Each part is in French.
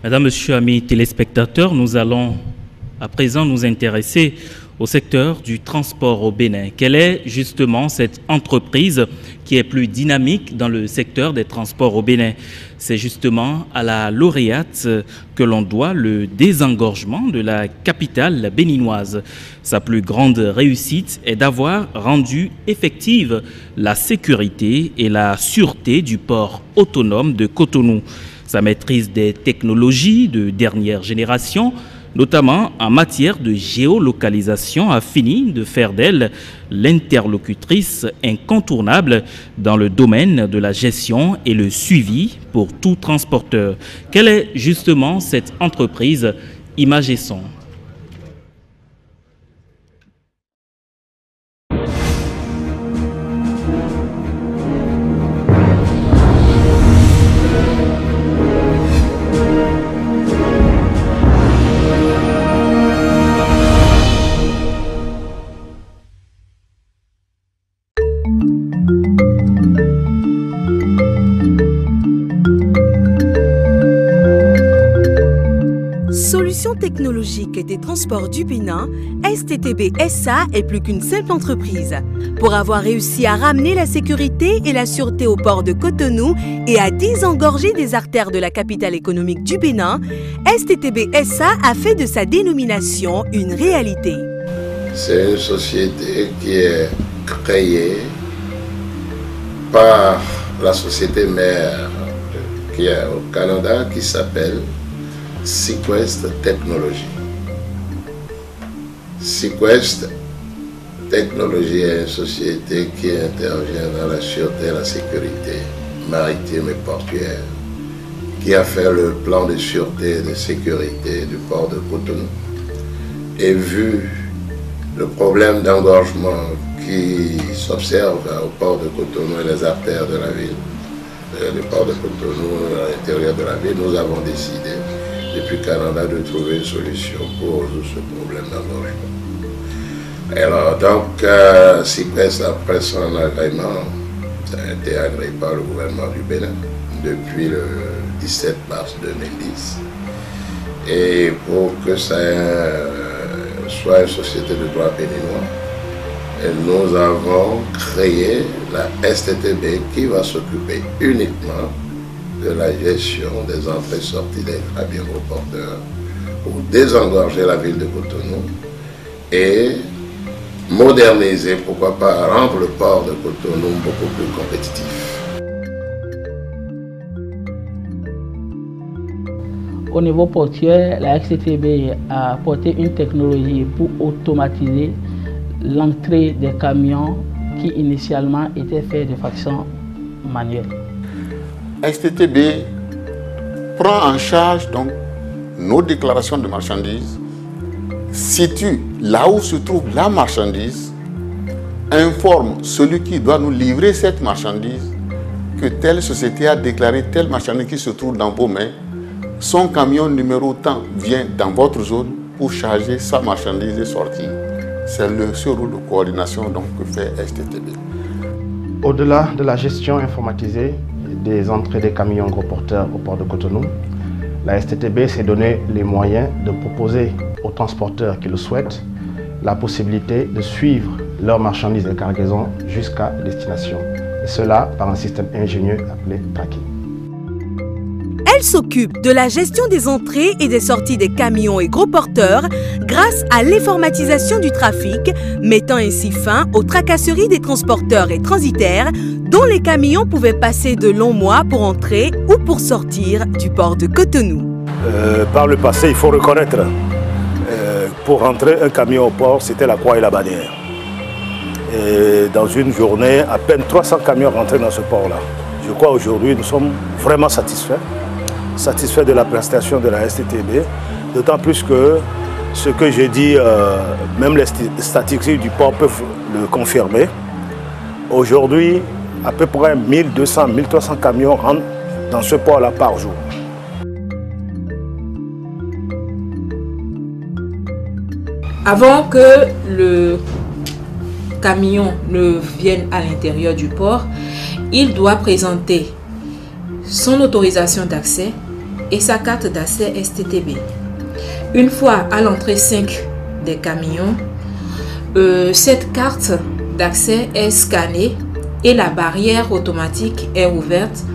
Madame, Monsieur, amis téléspectateurs, nous allons à présent nous intéresser au secteur du transport au Bénin. Quelle est justement cette entreprise qui est plus dynamique dans le secteur des transports au Bénin? C'est justement à la lauréate que l'on doit le désengorgement de la capitale béninoise. Sa plus grande réussite est d'avoir rendu effective la sécurité et la sûreté du port autonome de Cotonou. Sa maîtrise des technologies de dernière génération, notamment en matière de géolocalisation, a fini de faire d'elle l'interlocutrice incontournable dans le domaine de la gestion et le suivi pour tout transporteur. Quelle est justement cette entreprise Image et Son? Solutions technologiques des transports du Bénin, STTB SA est plus qu'une simple entreprise. Pour avoir réussi à ramener la sécurité et la sûreté au port de Cotonou et à désengorger des artères de la capitale économique du Bénin, STTB SA a fait de sa dénomination une réalité. C'est une société qui est créée par la société mère qui est au Canada qui s'appelle Sequest Technology. Sequest Technology est une société qui intervient dans la sûreté et la sécurité maritime et portuaire, qui a fait le plan de sûreté et de sécurité du port de Cotonou et vu le problème d'engorgement qui s'observe au port de Cotonou et les artères de la ville, le port de Cotonou à l'intérieur de la ville, nous avons décidé depuis Canada de trouver une solution pour résoudre ce problème d'engorgement. Alors donc, Sequest, après son agrément, ça a été agréé par le gouvernement du Bénin depuis le 17 mars 2010. Et pour que ça soit une société de droit béninois, nous avons créé la STTB qui va s'occuper uniquement de la gestion des entrées-sorties des camions porteurs pour désengorger la ville de Cotonou et moderniser, pourquoi pas rendre le port de Cotonou beaucoup plus compétitif. Au niveau portuaire, la STTB a apporté une technologie pour automatiser l'entrée des camions qui initialement étaient faits de façon manuelle. STTB prend en charge donc nos déclarations de marchandises, situe là où se trouve la marchandise, informe celui qui doit nous livrer cette marchandise que telle société a déclaré telle marchandise qui se trouve dans vos mains, son camion numéro tant vient dans votre zone pour charger sa marchandise et sortir. C'est ce rôle de coordination donc, que fait STTB. Au-delà de la gestion informatisée des entrées des camions gros porteurs au port de Cotonou, la STTB s'est donné les moyens de proposer aux transporteurs qui le souhaitent la possibilité de suivre leurs marchandises et cargaisons jusqu'à destination. Et cela par un système ingénieux appelé tracking. Elle s'occupe de la gestion des entrées et des sorties des camions et gros porteurs grâce à l'informatisation du trafic, mettant ainsi fin aux tracasseries des transporteurs et transitaires dont les camions pouvaient passer de longs mois pour entrer ou pour sortir du port de Cotonou. Par le passé, il faut reconnaître, pour rentrer un camion au port, c'était la croix et la bannière. Et dans une journée, à peine 300 camions rentraient dans ce port-là. Je crois aujourd'hui, nous sommes vraiment satisfaits de la prestation de la STTB, d'autant plus que ce que j'ai dit, même les statistiques du port peuvent le confirmer. Aujourd'hui, à peu près 1200-1300 camions rentrent dans ce port-là par jour. Avant que le camion ne vienne à l'intérieur du port, il doit présenter son autorisation d'accès, et sa carte d'accès STTB. Une fois à l'entrée 5 des camions, cette carte d'accès est scannée et la barrière automatique est ouverte,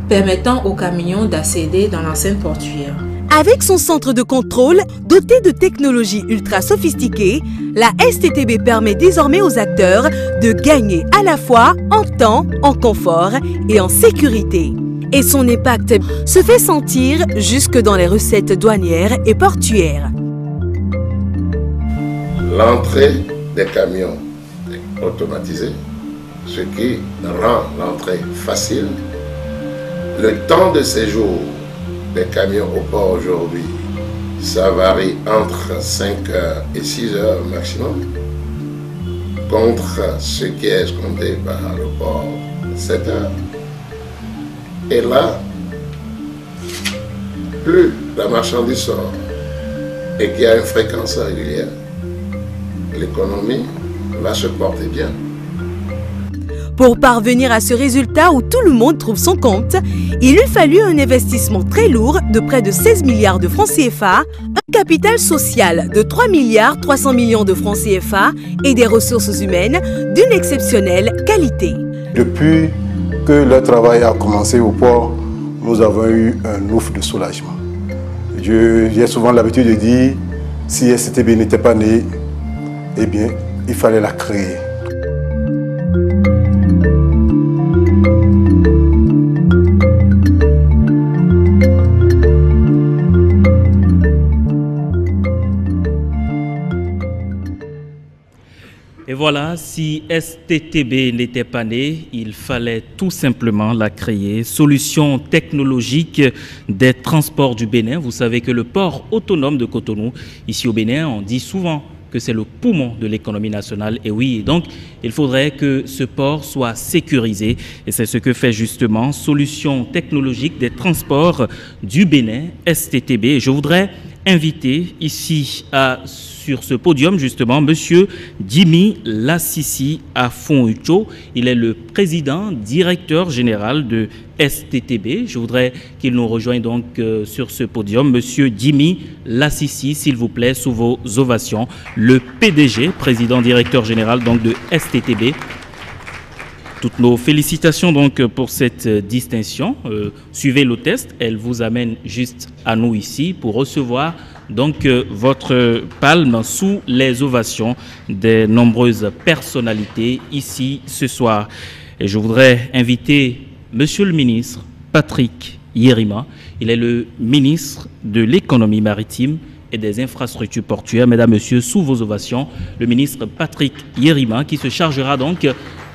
permettant aux camions d'accéder dans l'enceinte portuaire. Avec son centre de contrôle doté de technologies ultra sophistiquées, la STTB permet désormais aux acteurs de gagner à la fois en temps, en confort et en sécurité. Et son impact se fait sentir jusque dans les recettes douanières et portuaires. L'entrée des camions est automatisée, ce qui rend l'entrée facile. Le temps de séjour des camions au port aujourd'hui, ça varie entre 5 heures et 6 heures maximum, contre ce qui est escompté par le port 7 heures. Et là, plus la marchandise sort et qu'il y a une fréquence régulière, l'économie va se porter bien. Pour parvenir à ce résultat où tout le monde trouve son compte, il lui fallut un investissement très lourd de près de 16 milliards de francs CFA, un capital social de 3 milliards 300 millions de francs CFA et des ressources humaines d'une exceptionnelle qualité. Depuis que le travail a commencé au port, nous avons eu un ouf de soulagement. J'ai souvent l'habitude de dire, si STTB n'était pas née, eh bien, il fallait la créer. Et voilà, si STTB n'était pas née, il fallait tout simplement la créer. Solution technologique des transports du Bénin. Vous savez que le port autonome de Cotonou, ici au Bénin, on dit souvent que c'est le poumon de l'économie nationale. Et oui, donc il faudrait que ce port soit sécurisé. Et c'est ce que fait justement Solution technologique des transports du Bénin, STTB. Et je voudrais inviter ici sur ce podium justement Monsieur Jimmy Lassisi Afonhucho. Il est le président directeur général de STTB. Je voudrais qu'il nous rejoigne donc sur ce podium. Monsieur Jimmy Lassisi, s'il vous plaît, sous vos ovations. Le PDG, président directeur général donc de STTB. Toutes nos félicitations donc pour cette distinction. Suivez l'hôtesse, elle vous amène juste à nous ici pour recevoir donc votre palme sous les ovations des nombreuses personnalités ici ce soir. Et je voudrais inviter Monsieur le ministre Patrick Yerima. Il est le ministre de l'économie maritime et des infrastructures portuaires. Mesdames, Messieurs, sous vos ovations, le ministre Patrick Yerima qui se chargera donc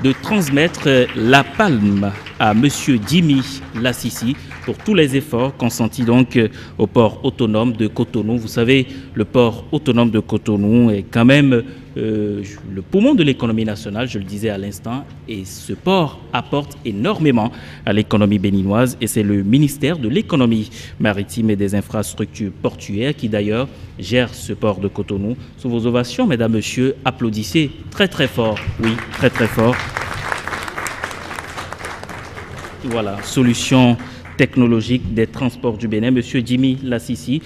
de transmettre la palme à Monsieur Jimmy Lassisi pour tous les efforts consentis donc au port autonome de Cotonou. Vous savez, le port autonome de Cotonou est quand même le poumon de l'économie nationale, je le disais à l'instant, et ce port apporte énormément à l'économie béninoise et c'est le ministère de l'économie maritime et des infrastructures portuaires qui d'ailleurs gère ce port de Cotonou. Sous vos ovations, mesdames, messieurs, applaudissez très très fort, oui, très très fort. Voilà, solution technologique des transports du Bénin, Monsieur Jimmy Lassisi.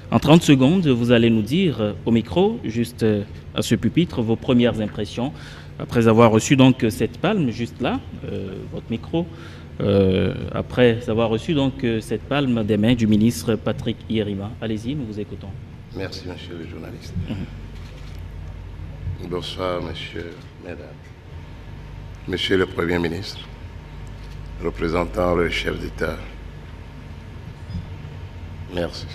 En 30 secondes, vous allez nous dire au micro, juste à ce pupitre, vos premières impressions après avoir reçu donc cette palme, juste là, votre micro, après avoir reçu donc cette palme des mains du ministre Patrick Yerima. Allez-y, nous vous écoutons. Merci, monsieur le journaliste. Bonsoir, monsieur, mesdames. Monsieur le Premier ministre, représentant le chef d'État, merci.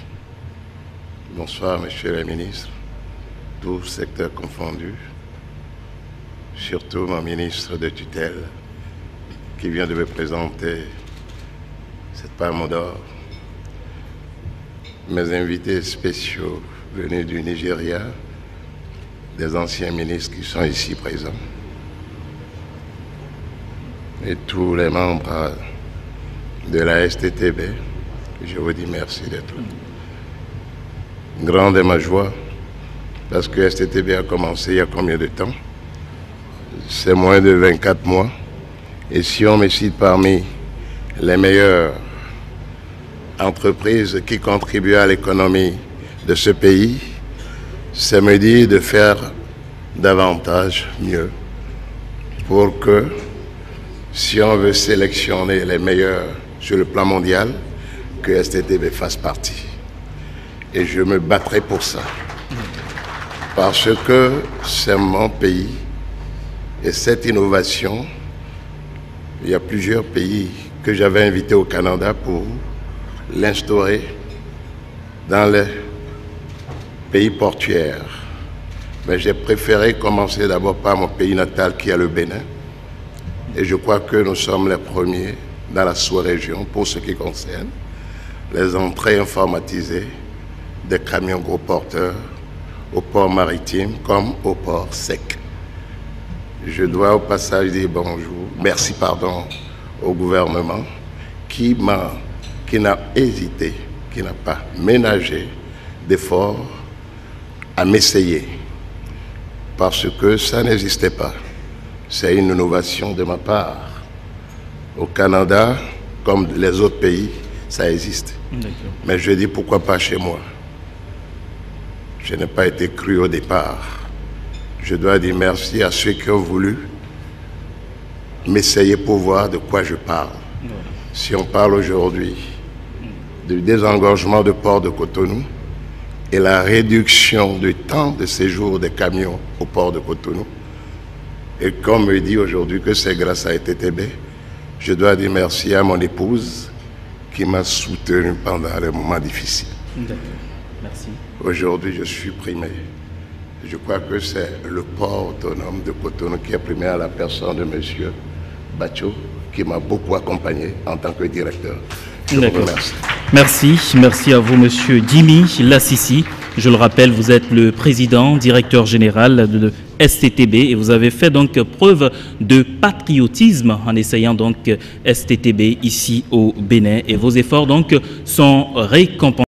Bonsoir, monsieur le ministre, tous secteurs confondus, surtout mon ministre de tutelle qui vient de me présenter cette palme d'or, mes invités spéciaux venus du Nigeria, des anciens ministres qui sont ici présents, et tous les membres de la STTB, je vous dis merci d'être là. Grande est ma joie, parce que STTB a commencé il y a combien de temps? C'est moins de 24 mois. Et si on me cite parmi les meilleurs entreprise qui contribue à l'économie de ce pays, c'est me dire de faire davantage, mieux, pour que, si on veut sélectionner les meilleurs sur le plan mondial, que STTB fasse partie. Et je me battrai pour ça. Parce que c'est mon pays. Et cette innovation, il y a plusieurs pays que j'avais invités au Canada pour l'instaurer dans les pays portuaires. Mais j'ai préféré commencer d'abord par mon pays natal qui est le Bénin. Et je crois que nous sommes les premiers dans la sous-région pour ce qui concerne les entrées informatisées des camions gros porteurs au port maritime comme au port sec. Je dois au passage dire bonjour, merci pardon au gouvernement qui n'a hésité, qui n'a pas ménagé d'efforts à m'essayer. Parce que ça n'existait pas. C'est une innovation de ma part. Au Canada, comme les autres pays, ça existe. Mais je dis pourquoi pas chez moi. Je n'ai pas été cru au départ. Je dois dire merci à ceux qui ont voulu m'essayer pour voir de quoi je parle. Si on parle aujourd'hui du désengorgement de port de Cotonou et la réduction du temps de séjour des camions au port de Cotonou, et qu'on me dit aujourd'hui que c'est grâce à STTB, je dois dire merci à mon épouse qui m'a soutenu pendant les moments difficiles. Merci. Aujourd'hui, je suis primé. Je crois que c'est le port autonome de Cotonou qui est primé à la personne de M. Batcho, qui m'a beaucoup accompagné en tant que directeur. Je vous remercie. Merci à vous, M. Jimmy Lassisi. Je le rappelle, vous êtes le président, directeur général de STTB et vous avez fait donc preuve de patriotisme en essayant donc STTB ici au Bénin et vos efforts donc sont récompensés.